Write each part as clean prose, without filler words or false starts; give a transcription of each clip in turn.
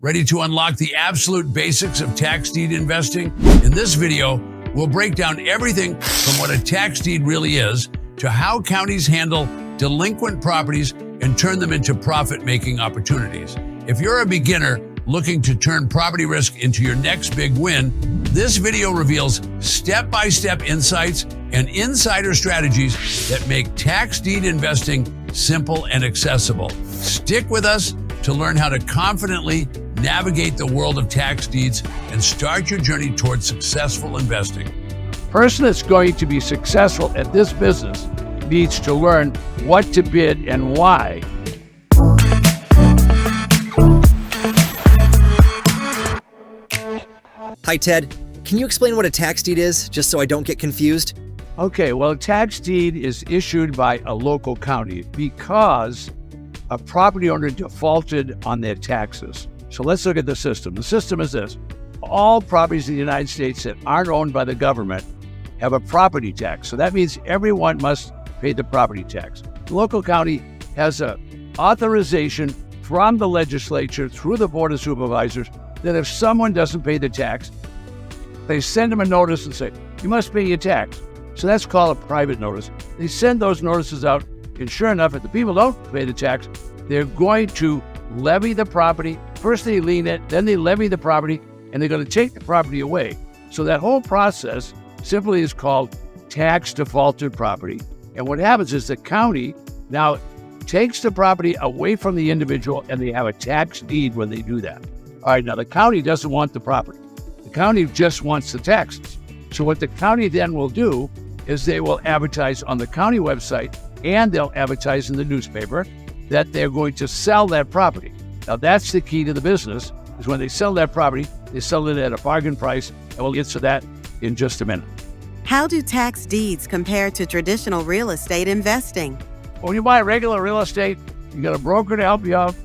Ready to unlock the absolute basics of tax deed investing? In this video, we'll break down everything from what a tax deed really is to how counties handle delinquent properties and turn them into profit-making opportunities. If you're a beginner looking to turn property risk into your next big win, this video reveals step-by-step insights and insider strategies that make tax deed investing simple and accessible. Stick with us to learn how to confidently navigate the world of tax deeds and start your journey towards successful investing. The person that's going to be successful at this business needs to learn what to bid and why. Hi, Ted. Can you explain what a tax deed is, just so I don't get confused? Okay, well, a tax deed is issued by a local county because a property owner defaulted on their taxes. So let's look at the system. The system is this. All properties in the United States that aren't owned by the government have a property tax. So that means everyone must pay the property tax. The local county has an authorization from the legislature through the Board of Supervisors that if someone doesn't pay the tax, they send them a notice and say, you must pay your tax. So that's called a private notice. They send those notices out, and sure enough, if the people don't pay the tax, they're going to levy the property. First they lien it, then they levy the property, and they're going to take the property away. So that whole process simply is called tax defaulted property. And what happens is the county now takes the property away from the individual, and they have a tax deed when they do that. All right, now the county doesn't want the property. The county just wants the taxes. So what the county then will do is they will advertise on the county website, and they'll advertise in the newspaper that they're going to sell that property. Now that's the key to the business, is when they sell that property, they sell it at a bargain price, and we'll get to that in just a minute. How do tax deeds compare to traditional real estate investing? When you buy regular real estate, you got a broker to help you out,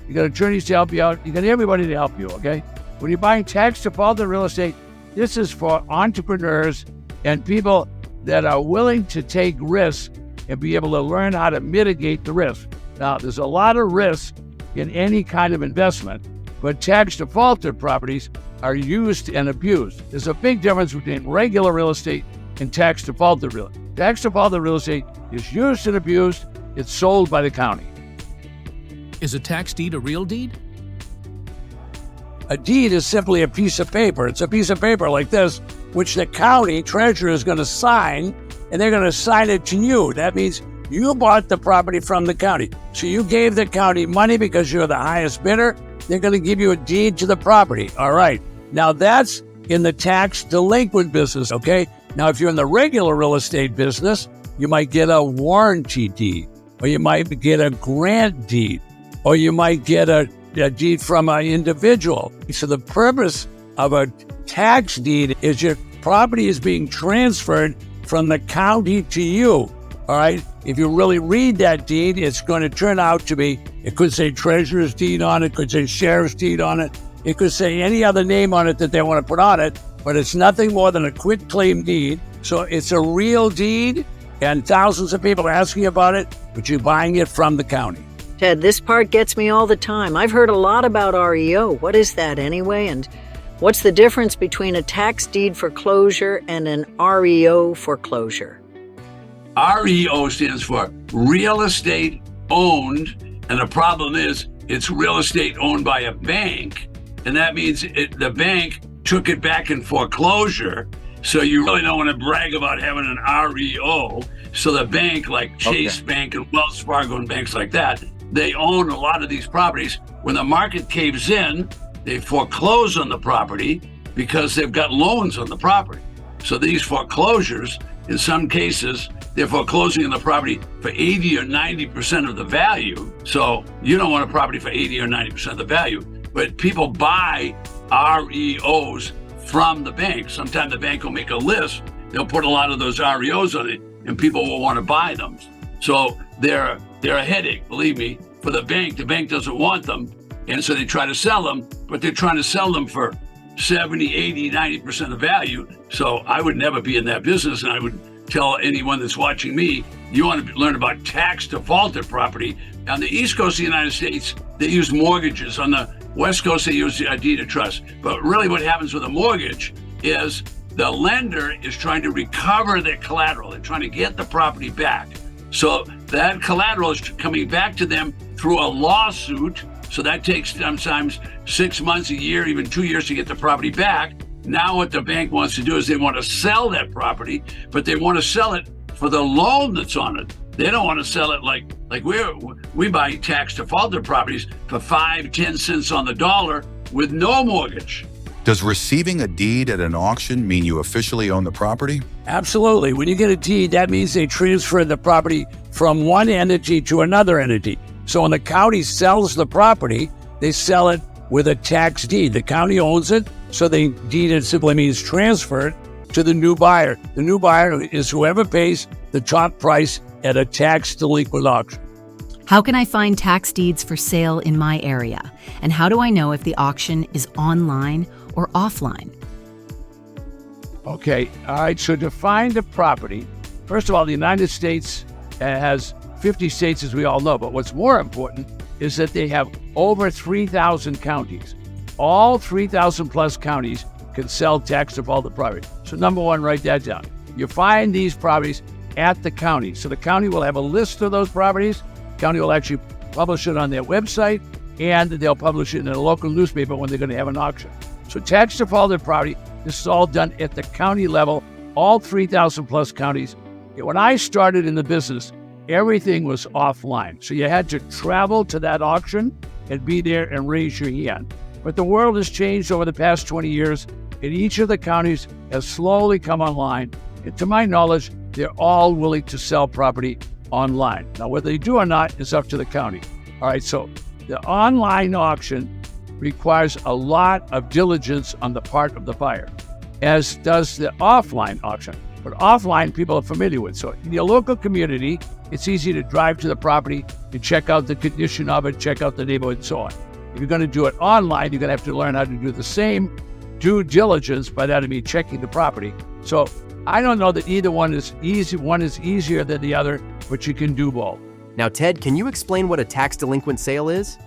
you got attorneys to help you out, you got everybody to help you, okay? When you're buying tax defaulted real estate, this is for entrepreneurs and people that are willing to take risks and be able to learn how to mitigate the risk. Now, there's a lot of risk in any kind of investment, but tax defaulted properties are used and abused. There's a big difference between regular real estate and tax defaulted real estate. Tax defaulted real estate is used and abused. It's sold by the county. Is a tax deed a real deed? A deed is simply a piece of paper. It's a piece of paper like this, which the county treasurer is going to sign, and they're going to sign it to you. That means you bought the property from the county. So you gave the county money because you're the highest bidder. They're going to give you a deed to the property. All right. Now that's in the tax delinquent business, okay? Now, if you're in the regular real estate business, you might get a warranty deed, or you might get a grant deed, or you might get a deed from an individual. So the purpose of a tax deed is your property is being transferred from the county to you. All right. If you really read that deed, it's going to turn out to be, it could say treasurer's deed on it, could say sheriff's deed on it. It could say any other name on it that they want to put on it, but it's nothing more than a quitclaim deed. So it's a real deed, and thousands of people are asking about it, but you're buying it from the county. Ted, this part gets me all the time. I've heard a lot about REO. What is that anyway? And what's the difference between a tax deed foreclosure and an REO foreclosure? REO stands for real estate owned, and the problem is it's real estate owned by a bank, and that means the bank took it back in foreclosure, so you really don't want to brag about having an REO. So the bank, like Chase Bank and Wells Fargo and banks like that, they own a lot of these properties. When the market caves in, they foreclose on the property because they've got loans on the property. So these foreclosures, in some cases, they're foreclosing on the property for 80 or 90% of the value. So you don't want a property for 80 or 90% of the value, but people buy REOs from the bank. Sometimes the bank will make a list. They'll put a lot of those REOs on it, and people will want to buy them. So they're a headache, believe me, for the bank. The bank doesn't want them, and so they try to sell them, but they're trying to sell them for 70, 80, 90% of value. So I would never be in that business, and I would tell anyone that's watching me, you want to learn about tax defaulted property. On the East Coast of the United States, they use mortgages. On the West Coast, they use a deed of trust. But really what happens with a mortgage is the lender is trying to recover their collateral. They're trying to get the property back. So that collateral is coming back to them through a lawsuit. So that takes sometimes 6 months, a year, even 2 years to get the property back. Now what the bank wants to do is they want to sell that property, but they want to sell it for the loan that's on it. They don't want to sell it like we buy tax defaulted properties for 5-10 cents on the dollar with no mortgage. Does receiving a deed at an auction mean you officially own the property? Absolutely. When you get a deed, that means they transfer the property from one entity to another entity. So when the county sells the property, they sell it with a tax deed. The county owns it, so they deed it simply means transfer it to the new buyer. The new buyer is whoever pays the top price at a tax delinquent auction. How can I find tax deeds for sale in my area? And how do I know if the auction is online or offline? Okay, all right, so to find a property, first of all, the United States has 50 states, as we all know, but what's more important is that they have over 3,000 counties. All 3,000 plus counties can sell tax defaulted property. So number one, write that down. You find these properties at the county. So the county will have a list of those properties. The county will actually publish it on their website, and they'll publish it in a local newspaper when they're going to have an auction. So tax defaulted property, this is all done at the county level, all 3,000 plus counties. When I started in the business, everything was offline. So you had to travel to that auction and be there and raise your hand. But the world has changed over the past 20 years, and each of the counties has slowly come online. And to my knowledge, they're all willing to sell property online. Now, whether they do or not is up to the county. All right, so the online auction requires a lot of diligence on the part of the buyer, as does the offline auction. But offline, people are familiar with. So in your local community, it's easy to drive to the property and check out the condition of it, check out the neighborhood, and so on. If you're going to do it online, you're going to have to learn how to do the same due diligence. By that I mean checking the property. So I don't know that either one is easy. One is easier than the other, but you can do both. Now, Ted, can you explain what a tax delinquent sale is?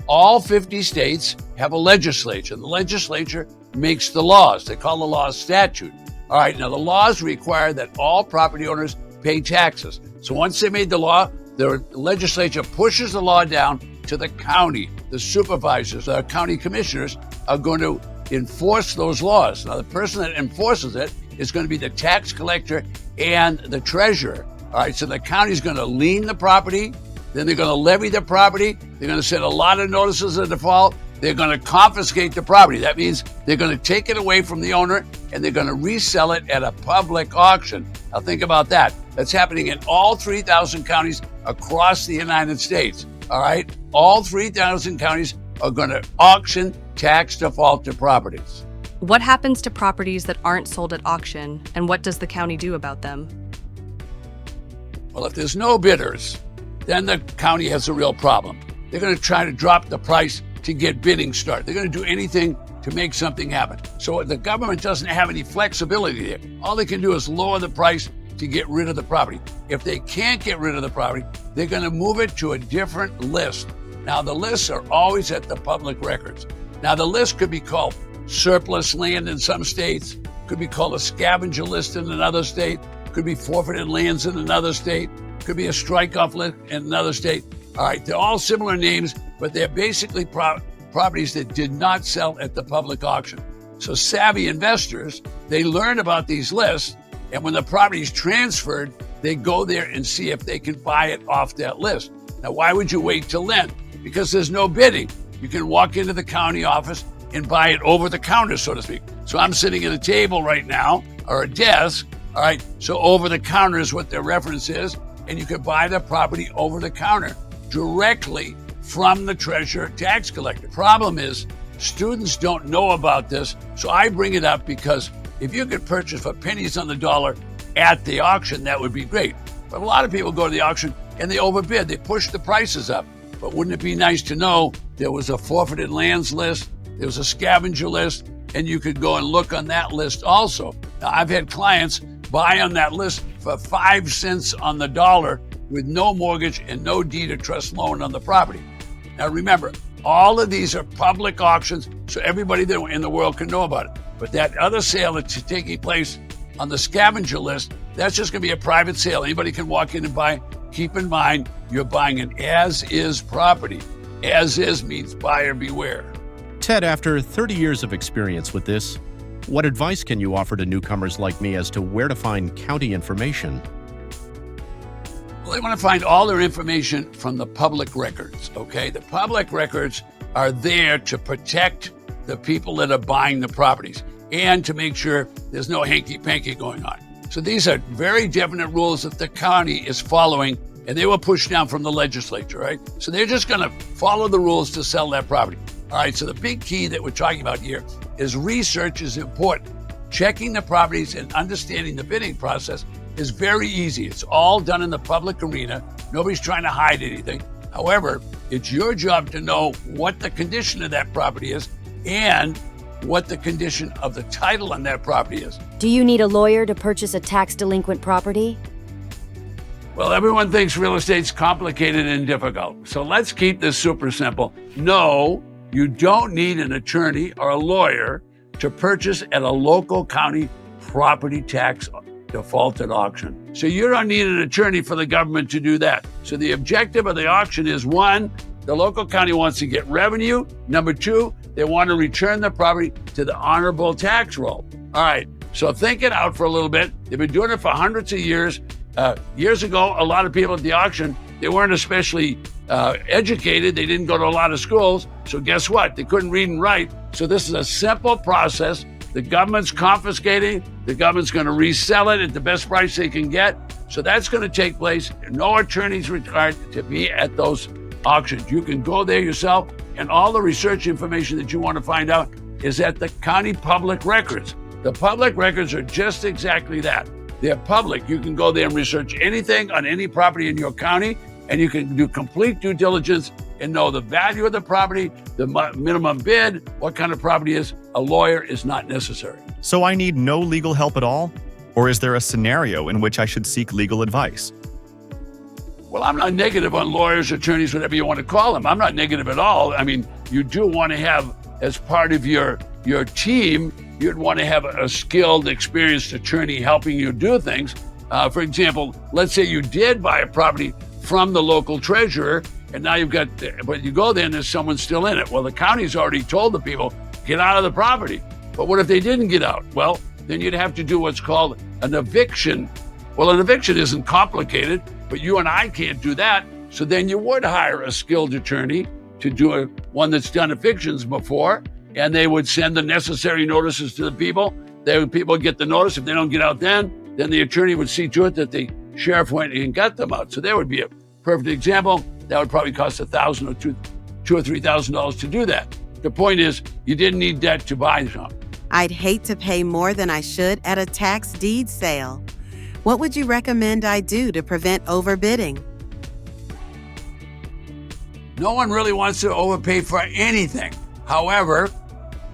All 50 states have a legislature. The legislature makes the laws. They call the laws statute. All right, now the laws require that all property owners pay taxes. So once they made the law, the legislature pushes the law down to the county. The supervisors, the county commissioners, are going to enforce those laws. Now, the person that enforces it is going to be the tax collector and the treasurer. All right, so the county is going to lien the property, then they're going to levy the property, they're going to send a lot of notices of default, they're going to confiscate the property. That means they're going to take it away from the owner and they're going to resell it at a public auction. Now think about that. That's happening in all 3,000 counties across the United States. All right, all 3,000 counties are going to auction tax defaulted properties. What happens to properties that aren't sold at auction, and what does the county do about them? Well, if there's no bidders, then the county has a real problem. They're going to try to drop the price to get bidding started. They're going to do anything to make something happen. So the government doesn't have any flexibility there. All they can do is lower the price to get rid of the property. If they can't get rid of the property, they're going to move it to a different list. Now, the lists are always at the public records. Now, the list could be called surplus land in some states, could be called a scavenger list in another state, could be forfeited lands in another state, could be a strike-off list in another state. All right, they're all similar names, but they're basically properties that did not sell at the public auction. So savvy investors, they learn about these lists, and when the property is transferred, they go there and see if they can buy it off that list. Now, why would you wait till then? Because there's no bidding. You can walk into the county office and buy it over the counter, so to speak. So I'm sitting at a table right now, or a desk, all right? So over the counter is what their reference is, and you can buy the property over the counter directly from the treasurer tax collector. Problem is, students don't know about this, so I bring it up because if you could purchase for pennies on the dollar at the auction, that would be great. But a lot of people go to the auction and they overbid, they push the prices up. But wouldn't it be nice to know there was a forfeited lands list, there was a scavenger list, and you could go and look on that list also. Now, I've had clients buy on that list for 5 cents on the dollar with no mortgage and no deed of trust loan on the property. Now remember, All of these are public auctions, so everybody that in the world can know about it. But that other sale that's taking place on the scavenger list, that's just going to be a private sale. Anybody can walk in and buy. Keep in mind, you're buying an as-is property. As-is means buyer beware. Ted, after 30 years of experience with this, what advice can you offer to newcomers like me as to where to find county information? Well, they want to find all their information from the public records, okay? The public records are there to protect the people that are buying the properties and to make sure there's no hanky-panky going on. So these are very definite rules that the county is following, and they were pushed down from the legislature, right? So they're just going to follow the rules to sell that property. All right, so the big key that we're talking about here is research is important. Checking the properties and understanding the bidding process is very easy. It's all done in the public arena. Nobody's trying to hide anything. However, it's your job to know what the condition of that property is and what the condition of the title on that property is. Do you need a lawyer to purchase a tax delinquent property? Well, everyone thinks real estate's complicated and difficult. So let's keep this super simple. No, you don't need an attorney or a lawyer to purchase at a local county property tax defaulted auction. So you don't need an attorney for the government to do that. So the objective of the auction is, one, the local county wants to get revenue. Number two, they want to return the property to the honorable tax roll. All right, so think it out for a little bit. They've been doing it for hundreds of years. Years ago, a lot of people at the auction, they weren't especially educated. They didn't go to a lot of schools. So guess what? They couldn't read and write. So this is a simple process. The government's confiscating. The government's going to resell it at the best price they can get. So that's going to take place. No attorneys required to be at those auctions. You can go there yourself, and all the research information that you want to find out is at the county public records. The public records are just exactly that. They're public. You can go there and research anything on any property in your county, and you can do complete due diligence and know the value of the property, the minimum bid, what kind of property is. A lawyer is not necessary. So I need no legal help at all? Or is there a scenario in which I should seek legal advice? Well, I'm not negative on lawyers, attorneys, whatever you want to call them. I'm not negative at all. I mean, you do want to have, as part of your team, you'd want to have a skilled, experienced attorney helping you do things. For example, let's say you did buy a property from the local treasurer, and now but you go there and there's someone still in it. Well, the county's already told the people, get out of the property. But what if they didn't get out? Well, then you'd have to do what's called an eviction. Well, an eviction isn't complicated, but you and I can't do that. So then you would hire a skilled attorney to do one that's done evictions before, and they would send the necessary notices to the people. People get the notice. If they don't get out then the attorney would see to it that the sheriff went and got them out. So there would be a perfect example. That would probably cost $1,000 or $2,000 or $3,000 to do that. The point is, you didn't need debt to buy some. I'd hate to pay more than I should at a tax deed sale. What would you recommend I do to prevent overbidding? No one really wants to overpay for anything. However,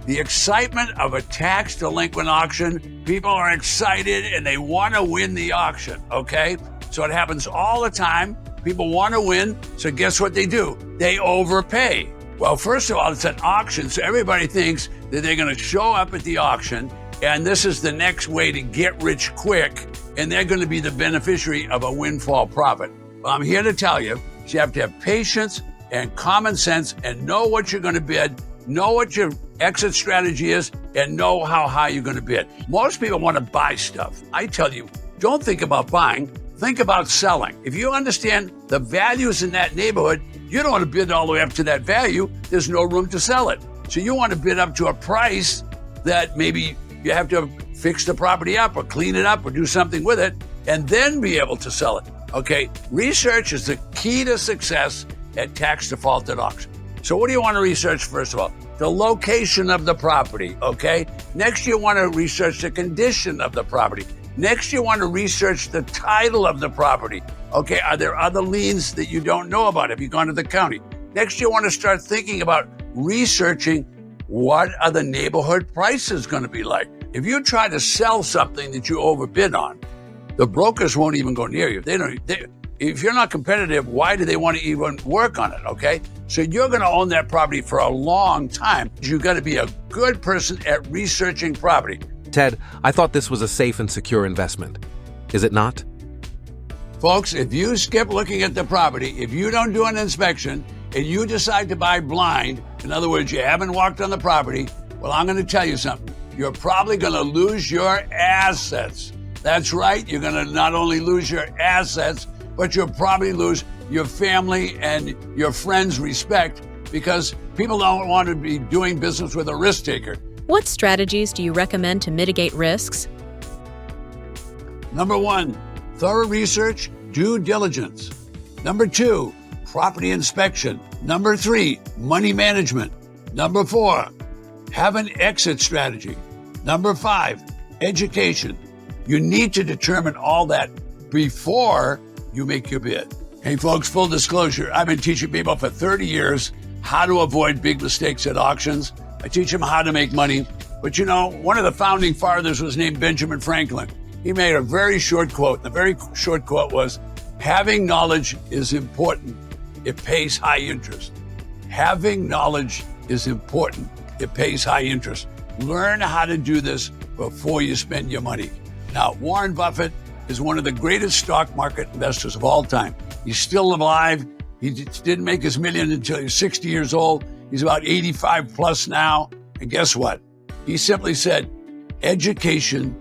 the excitement of a tax delinquent auction, people are excited and they want to win the auction, okay? So it happens all the time. People want to win, so guess what they do? They overpay. Well, first of all, it's an auction, so everybody thinks that they're going to show up at the auction, and this is the next way to get rich quick, and they're going to be the beneficiary of a windfall profit. Well, I'm here to tell you, you have to have patience and common sense and know what you're going to bid, know what your exit strategy is, and know how high you're going to bid. Most people want to buy stuff. I tell you, don't think about buying. Think about selling. If you understand the values in that neighborhood, you don't want to bid all the way up to that value. There's no room to sell it. So you want to bid up to a price that maybe you have to fix the property up or clean it up or do something with it and then be able to sell it. Okay, research is the key to success at tax defaulted auction. So what do you want to research first of all? The location of the property, okay? Next, you want to research the condition of the property. Next, you want to research the title of the property. Okay, are there other liens that you don't know about? Have you gone to the county? Next, you want to start thinking about researching what are the neighborhood prices going to be like. If you try to sell something that you overbid on, the brokers won't even go near you. If you're not competitive, why do they want to even work on it, okay? So you're going to own that property for a long time. You've got to be a good person at researching property. Ted, I thought this was a safe and secure investment. Is it not? Folks, if you skip looking at the property, if you don't do an inspection, and you decide to buy blind, in other words, you haven't walked on the property, well, I'm going to tell you something. You're probably going to lose your assets. That's right. You're going to not only lose your assets, but you'll probably lose your family and your friends' respect because people don't want to be doing business with a risk taker. What strategies do you recommend to mitigate risks? Number 1, thorough research, due diligence. Number 2, property inspection. Number 3, money management. Number 4, have an exit strategy. Number 5, education. You need to determine all that before you make your bid. Hey folks, full disclosure, I've been teaching people for 30 years how to avoid big mistakes at auctions. I teach them how to make money. But you know, one of the founding fathers was named Benjamin Franklin. He made a very short quote. The very short quote was, having knowledge is important. It pays high interest. Having knowledge is important. It pays high interest. Learn how to do this before you spend your money. Now, Warren Buffett is one of the greatest stock market investors of all time. He's still alive. He didn't make his million until he was 60 years old. He's about 85 plus now. And guess what? He simply said, education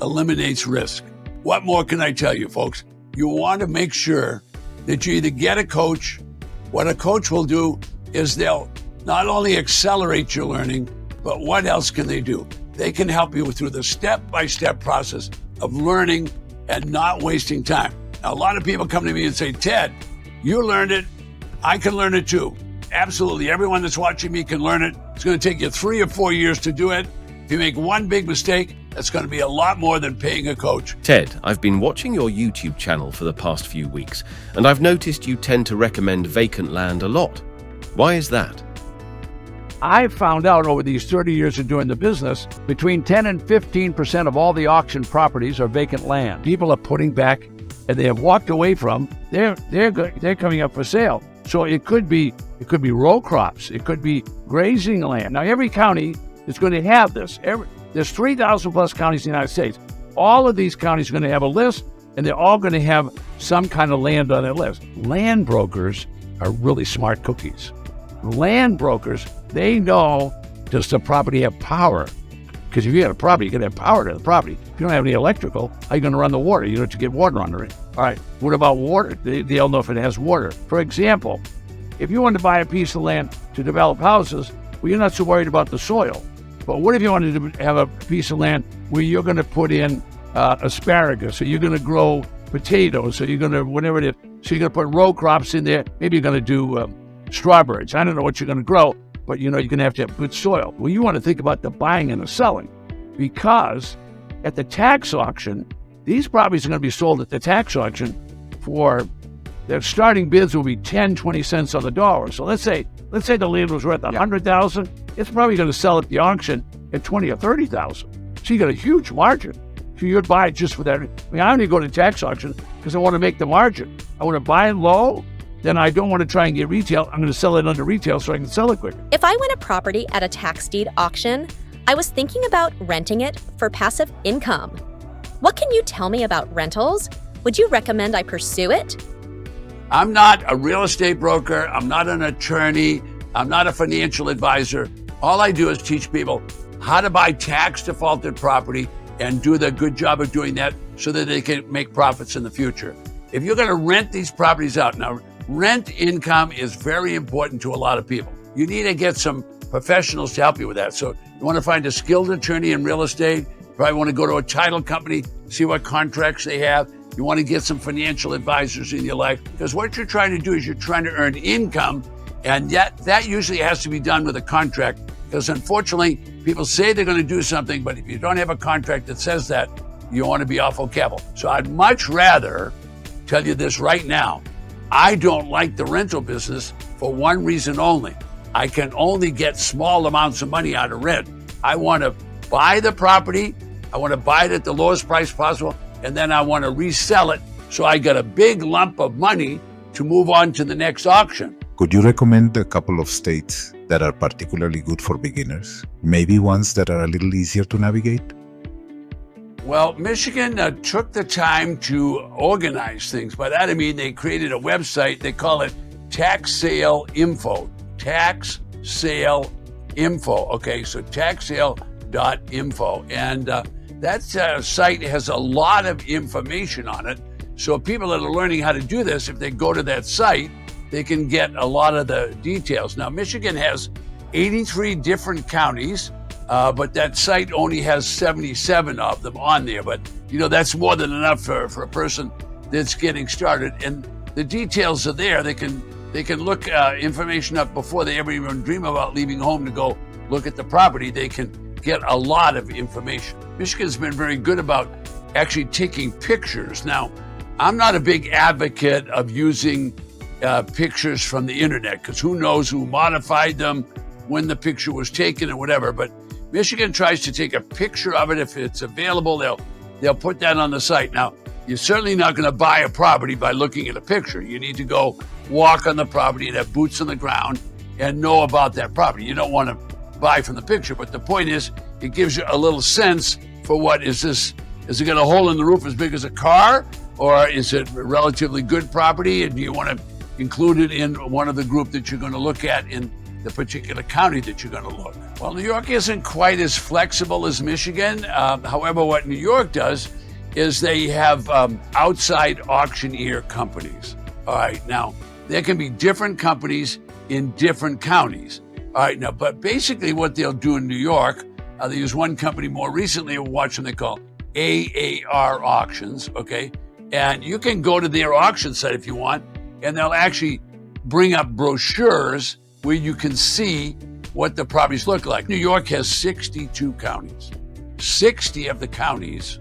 eliminates risk. What more can I tell you, folks? You want to make sure that you either get a coach. What a coach will do is they'll not only accelerate your learning, but what else can they do? They can help you through the step-by-step process of learning and not wasting time. Now, a lot of people come to me and say, Ted, you learned it. I can learn it too. Absolutely. Everyone that's watching me can learn it. It's going to take you 3 or 4 years to do it. If you make one big mistake, that's going to be a lot more than paying a coach. Ted, I've been watching your YouTube channel for the past few weeks, and I've noticed you tend to recommend vacant land a lot. Why is that? I found out over these 30 years of doing the business, between 10 and 15% of all the auction properties are vacant land. People are putting back, and they have walked away from. They're coming up for sale. So it could be row crops. It could be grazing land. Now every county is going to have this. There's 3,000 plus counties in the United States. All of these counties are going to have a list, and they're all going to have some kind of land on their list. Land brokers are really smart cookies. Land brokers, they know, does the property have power? Because if you got a property, you got to have power to the property. If you don't have any electrical, how are you going to run the water? You have to get water under it. All right, what about water? They'll know if it has water. For example, if you want to buy a piece of land to develop houses, well, you're not so worried about the soil. But what if you wanted to have a piece of land where you're going to put in asparagus, or you're going to grow potatoes, or you're going to, whatever it is, so you're going to put row crops in there. Maybe you're going to do strawberries. I don't know what you're going to grow, but you know you're going to have good soil. Well, you want to think about the buying and the selling, because at the tax auction, these properties are going to be sold at the tax auction for, their starting bids will be 10, 20 cents on the dollar. So let's say the land was worth $100,000. It's probably going to sell at the auction at $20,000 or $30,000. So you got a huge margin. So you'd buy it just for that. I mean, I only go to tax auction because I want to make the margin. I want to buy it low, then I don't want to try and get retail. I'm going to sell it under retail so I can sell it quicker. If I win a property at a tax deed auction, I was thinking about renting it for passive income. What can you tell me about rentals? Would you recommend I pursue it? I'm not a real estate broker. I'm not an attorney. I'm not a financial advisor. All I do is teach people how to buy tax defaulted property and do the good job of doing that so that they can make profits in the future. If you're going to rent these properties out, now rent income is very important to a lot of people. You need to get some professionals to help you with that. So you want to find a skilled attorney in real estate. You probably want to go to a title company, see what contracts they have. You want to get some financial advisors in your life, because what you're trying to do is you're trying to earn income, and yet that usually has to be done with a contract, because unfortunately people say they're going to do something, but if you don't have a contract that says that, you want to be awful careful. So I'd much rather tell you this right now. I don't like the rental business for one reason only. I can only get small amounts of money out of rent. I want to buy the property. I want to buy it at the lowest price possible, and then I want to resell it so I get a big lump of money to move on to the next auction. Could you recommend a couple of states that are particularly good for beginners? Maybe ones that are a little easier to navigate? Well, Michigan took the time to organize things. By that I mean they created a website. They call it Tax Sale Info. Tax Sale Info. Okay, so taxsale.info. And that site has a lot of information on it. So people that are learning how to do this, if they go to that site, they can get a lot of the details. Now, Michigan has 83 different counties, but that site only has 77 of them on there. But, that's more than enough for a person that's getting started. And the details are there. They can look information up before they ever even dream about leaving home to go look at the property. They can get a lot of information. Michigan's been very good about actually taking pictures. Now, I'm not a big advocate of using pictures from the internet, because who knows who modified them, when the picture was taken or whatever. But Michigan tries to take a picture of it. If it's available, they'll put that on the site. Now, you're certainly not going to buy a property by looking at a picture. You need to go walk on the property and have boots on the ground and know about that property. You don't want to buy from the picture, but the point is, it gives you a little sense for what is this. Is it got a hole in the roof as big as a car, or is it a relatively good property, and do you want to include it in one of the group that you're going to look at in the particular county that you're going to look? Well, New York isn't quite as flexible as Michigan. However, what New York does is they have outside auctioneer companies. All right, now, there can be different companies in different counties. All right, now, but basically what they'll do in New York, they use one company more recently, we'll watch them, they call AAR Auctions, okay? And you can go to their auction site if you want, and they'll actually bring up brochures where you can see what the properties look like. New York has 62 counties. 60 of the counties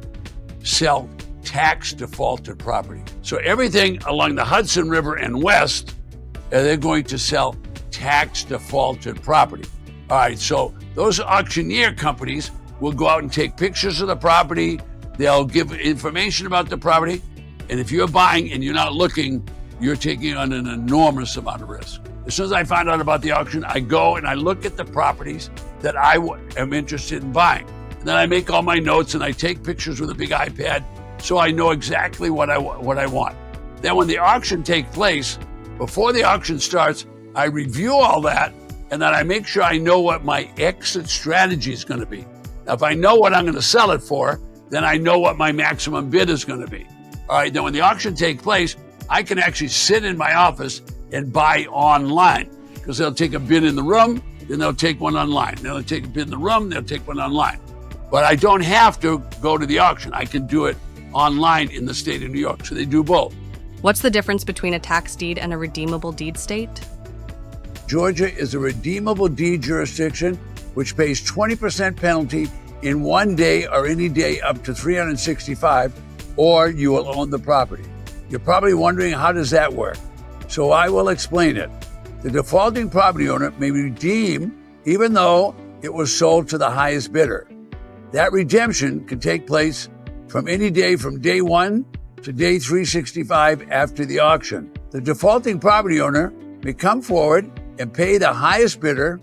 sell tax defaulted property. So everything along the Hudson River and west, they're going to sell tax defaulted property. All right, so those auctioneer companies will go out and take pictures of the property. They'll give information about the property. And if you're buying and you're not looking, you're taking on an enormous amount of risk. As soon as I find out about the auction, I go and I look at the properties that I am interested in buying. And then I make all my notes and I take pictures with a big iPad so I know exactly what I want. Then when the auction takes place, before the auction starts, I review all that, and then I make sure I know what my exit strategy is going to be. Now, if I know what I'm going to sell it for, then I know what my maximum bid is going to be. All right, then when the auction takes place, I can actually sit in my office and buy online, because they'll take a bid in the room, then they'll take one online. They'll take a bid in the room, they'll take one online. But I don't have to go to the auction. I can do it online in the state of New York, so they do both. What's the difference between a tax deed and a redeemable deed state? Georgia is a redeemable deed jurisdiction, which pays 20% penalty in 1 day or any day up to 365, or you will own the property. You're probably wondering, how does that work? So I will explain it. The defaulting property owner may redeem even though it was sold to the highest bidder. That redemption can take place from any day from day 1 to day 365 after the auction. The defaulting property owner may come forward and pay the highest bidder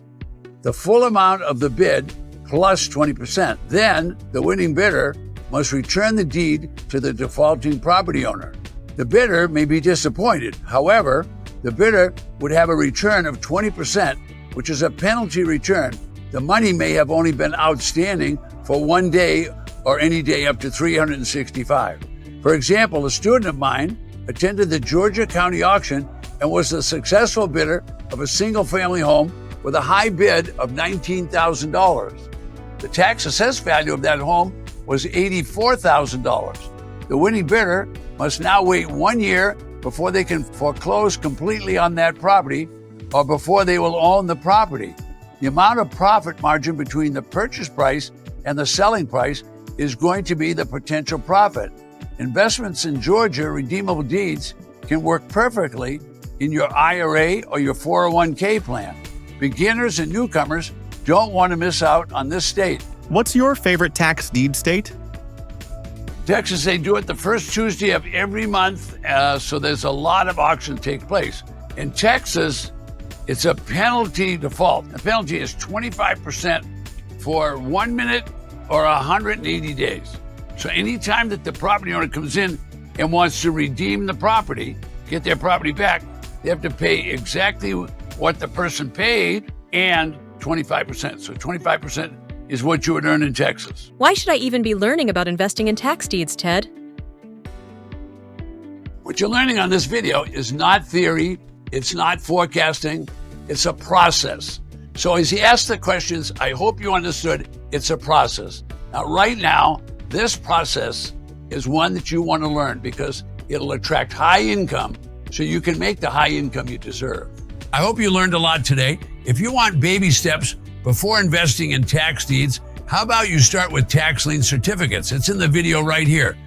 the full amount of the bid plus 20%. Then the winning bidder must return the deed to the defaulting property owner. The bidder may be disappointed. However, the bidder would have a return of 20%, which is a penalty return. The money may have only been outstanding for 1 day or any day up to 365. For example, a student of mine attended the Georgia County auction and was the successful bidder of a single-family home with a high bid of $19,000. The tax assessed value of that home was $84,000. The winning bidder must now wait 1 year before they can foreclose completely on that property or before they will own the property. The amount of profit margin between the purchase price and the selling price is going to be the potential profit. Investments in Georgia redeemable deeds can work perfectly in your IRA or your 401k plan. Beginners and newcomers don't want to miss out on this state. What's your favorite tax deed state? Texas, they do it the first Tuesday of every month, so there's a lot of auctions take place. In Texas, It's a penalty default. The penalty is 25% for 1 minute or 180 days. So anytime that the property owner comes in and wants to redeem the property, get their property back, they have to pay exactly what the person paid and 25%. So 25% is what you would earn in Texas. Why should I even be learning about investing in tax deeds, Ted? What you're learning on this video is not theory, it's not forecasting, it's a process. So as he asked the questions, I hope you understood it's a process. Now, right now, this process is one that you want to learn because it'll attract high income so you can make the high income you deserve. I hope you learned a lot today. If you want baby steps before investing in tax deeds, how about you start with tax lien certificates? It's in the video right here.